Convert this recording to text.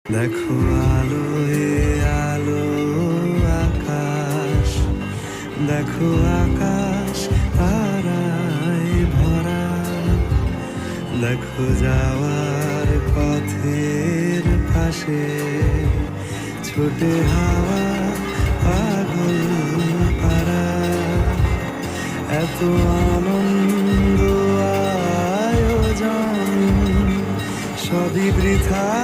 দেখো আলোয় আলো আকাশ, দেখো আকাশ তারায় ভরা, দেখো যাওয়ার পথের পাশে ছোটে হাওয়া পাগল পারা। এত আনন্দ আয়োজন সবই বৃথা